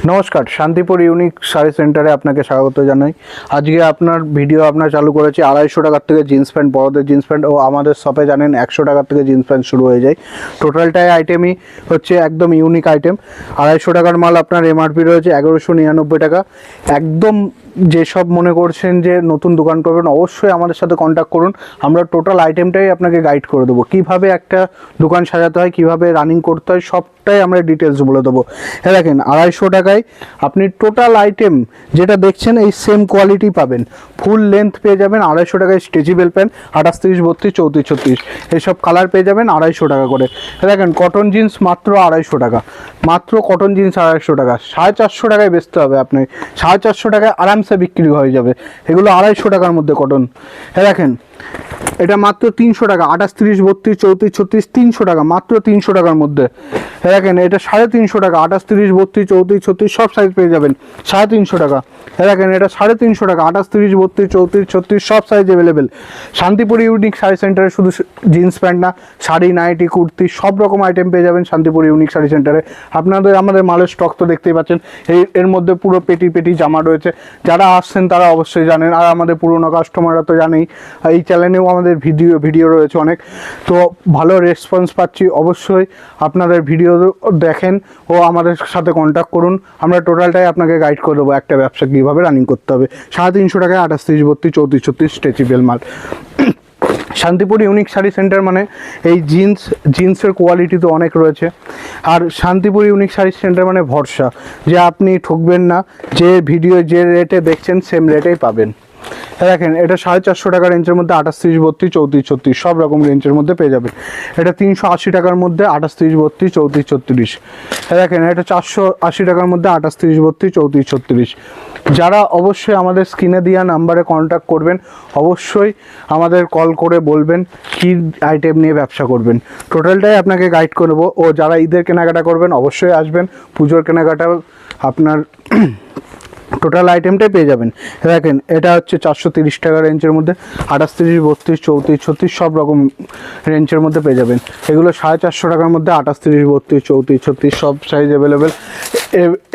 নমস্কার, শান্তিপুর ইউনিক শাড়ি সেন্টারে আপনাকে স্বাগত জানাই। আজকে আপনার ভিডিও চালু করেছি 250 টাকার থেকে জিন্স প্যান্ট, বড়দের জিন্স প্যান্ট, ও আমাদের শপে জানেন 100 টাকার থেকে জিন্স প্যান্ট শুরু হয়ে যায়। টোটালটাই আইটেমই হচ্ছে একদম ইউনিক আইটেম। 250 টাকার মাল আপনার এমআরপি রয়েছে 1199 টাকা। একদম যেসব মনে করছেন যে নতুন দোকান করবেন, অবশ্যই আমাদের সাথে কন্ট্যাক্ট করুন। আমরা টোটাল আইটেমটাই আপনাকে গাইড করে দেবো, কীভাবে একটা দোকান সাজাতে হয়, কীভাবে রানিং করতে হয়, সবটাই আমরা ডিটেলস বলে দেবো। হ্যাঁ, দেখেন 250 টাকায় আপনি টোটাল আইটেম যেটা দেখছেন এই সেম কোয়ালিটি পাবেন। ফুল লেন্থ পেয়ে যাবেন 250 টাকায়। স্ট্রেচেবল প্যান্ট 28, 30, 32, 34, 36 এইসব কালার পেয়ে যাবেন 250 টাকা করে। দেখেন কটন জিন্স মাত্র 250 টাকা, মাত্র কটন জিন্স 250 টাকা। 450 টাকায় বেচতে হবে আপনি, 450 টাকায় আরামসে বিক্রি হয়ে যাবে। এগুলো 250 টাকার মধ্যে কটন। হ্যাঁ, দেখেন এটা মাত্র 300 টাকা, 28, 30, 32, 34, 36 300 টাকা, মাত্র 300 টাকার মধ্যে। হ্যাঁ, দেখেন এটা 350 টাকা, 28, 30, 32, 34, 36 সব সাইজ পেয়ে যাবেন 350 টাকা। হ্যাঁ, দেখেন এটা 350 টাকা, 28, 30, 32, 34, 36 সব size available. Shantipur unique sari সেন্টারে শুধু জিন্স প্যান্ট না, শাড়ি, নাইটি, কুর্তি সব রকম আইটেম পেয়ে যাবেন শান্তিপুর ইউনিক শাড়ি সেন্টারে। আমাদের মালের স্টক তো দেখতেই পাচ্ছেন। এর মধ্যে পুরো পেটি পেটি জামা রয়েছে। যারা আসছেন তারা অবশ্যই জানেন, আর আমাদের পুরনো কাস্টমাররা তো জানেই। এই চ্যানেলেও আমাদের ভিডিও রয়েছে অনেক, তো ভালো রেসপন্স পাচ্ছি। অবশ্যই আপনাদের ভিডিও দেখেন ও আমাদের সাথে কন্ট্যাক্ট করুন। আমরা টোটালটাই আপনাকে গাইড করে দেবো একটা ব্যবসা কীভাবে রানিং করতে হবে। 350 টাকায় 28, 30, 32, 34, 36 স্ট্রেচেবল মাল। শান্তিপুর ইউনিক শাড়ি সেন্টার মানে এই জিন্সের কোয়ালিটি তো অনেক রয়েছে। আর শান্তিপুর ইউনিক শাড়ি সেন্টার মানে ভরসা, যে আপনি ঠকবেন না, যে ভিডিও যে রেটে দেখছেন সেম রেটেই পাবেন। দেখেন এটা 450 টাকা রেঞ্জের মধ্যে 28, 30, 32, 34, 36 সব রকম রেঞ্জের মধ্যে পেয়ে যাবেন। এটা 380 টাকার মধ্যে 28, 30, 32, 34, 36। দেখেন এটা 480 টাকার মধ্যে 28, 30, 32, 34, 36। যারা অবশ্যই আমাদের স্ক্রিনে দেওয়া নাম্বারে কন্ট্যাক্ট করবেন, অবশ্যই আমাদের কল করে বলবেন কী আইটেম নিয়ে ব্যবসা করবেন। টোটালটাই আপনাকে গাইড করে দেবো। ও যারা ঈদের কেনাকাটা করবেন অবশ্যই আসবেন, পুজোর কেনাকাটা আপনার টোটাল আইটেমটাই পেয়ে যাবেন। দেখেন এটা হচ্ছে 430 টাকা রেঞ্জের মধ্যে 28, 30, 32, 34, 36 সব রকম রেঞ্জের মধ্যে পেয়ে যাবেন। এগুলো 450 টাকার মধ্যে 28, 30, 32, 34, 36 সব সাইজ অ্যাভেলেবেল।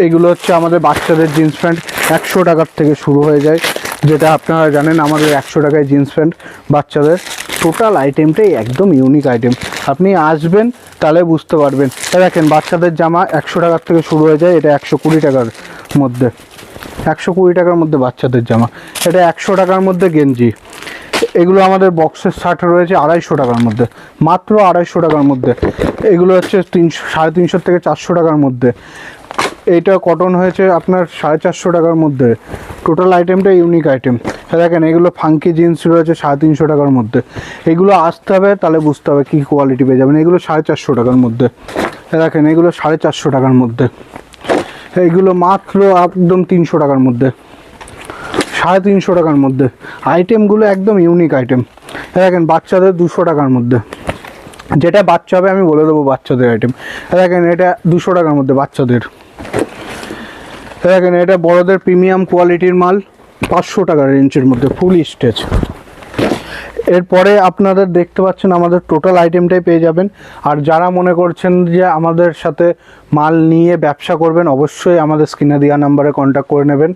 এগুলো হচ্ছে আমাদের বাচ্চাদের জিন্স প্যান্ট 100 টাকার থেকে শুরু হয়ে যায়, যেটা আপনারা জানেন আমাদের 100 টাকায় জিন্স প্যান্ট বাচ্চাদের। টোটাল আইটেমটাই একদম ইউনিক আইটেম, আপনি আসবেন তাহলে বুঝতে পারবেন। দেখেন বাচ্চাদের জামা 100 টাকার থেকে শুরু হয়ে যায়, এটা 120 টাকার মধ্যে, 120 টাকার মধ্যে বাচ্চাদের জামা। এটা 100 টাকার মধ্যে গেঞ্জি। এগুলো আমাদের বক্সের শার্ট রয়েছে 250 টাকার মধ্যে, মাত্র 250 টাকার মধ্যে। এগুলো হচ্ছে 350 থেকে 400 টাকার মধ্যে। এইটা কটন হয়েছে আপনার 450 টাকার মধ্যে। টোটাল আইটেমটা ইউনিক আইটেম। দেখেন এগুলো ফাঙ্কি জিন্স রয়েছে 350 টাকার মধ্যে। এগুলো আসতে হবে তাহলে বুঝতে হবে কী কোয়ালিটি পেয়ে যাবেন। এগুলো 450 টাকার মধ্যে। দেখেন এগুলো 450 টাকার মধ্যে। এইগুলো মাত্র একদম 300 টাকার মধ্যে, 350 টাকার মধ্যে। আইটেমগুলো একদম ইউনিক আইটেম। দেখেন বাচ্চাদের 200 টাকার মধ্যে, যেটা বাচ্চা হবে আমি বলে দেবো বাচ্চাদের আইটেম। দেখেন এটা 200 টাকার মধ্যে বাচ্চাদের। দেখেন এটা বড়দের প্রিমিয়াম কোয়ালিটির মাল 500 টাকার রেঞ্জের মধ্যে ফুল স্টেচ। এরপরে আপনাদের দেখতে পাচ্ছেন আমাদের টোটাল আইটেমটাই পেয়ে যাবেন। আর যারা মনে করছেন যে আমাদের সাথে মাল নিয়ে ব্যবসা করবেন, অবশ্যই আমাদের স্ক্রিনে দেওয়া নাম্বারে কন্ট্যাক্ট করে নেবেন।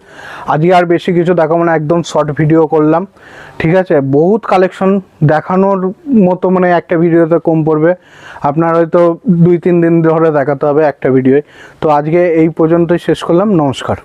আজকে আর বেশি কিছু দেখাবো না, একদম শর্ট ভিডিও করলাম, ঠিক আছে। বহুত কালেকশন দেখানোর মতো একটা ভিডিওতে কম পড়বে, আপনার হয়তো 2-3 দিন ধরে দেখাতে হবে একটা ভিডিওয়। তো আজকে এই পর্যন্তই শেষ করলাম, নমস্কার।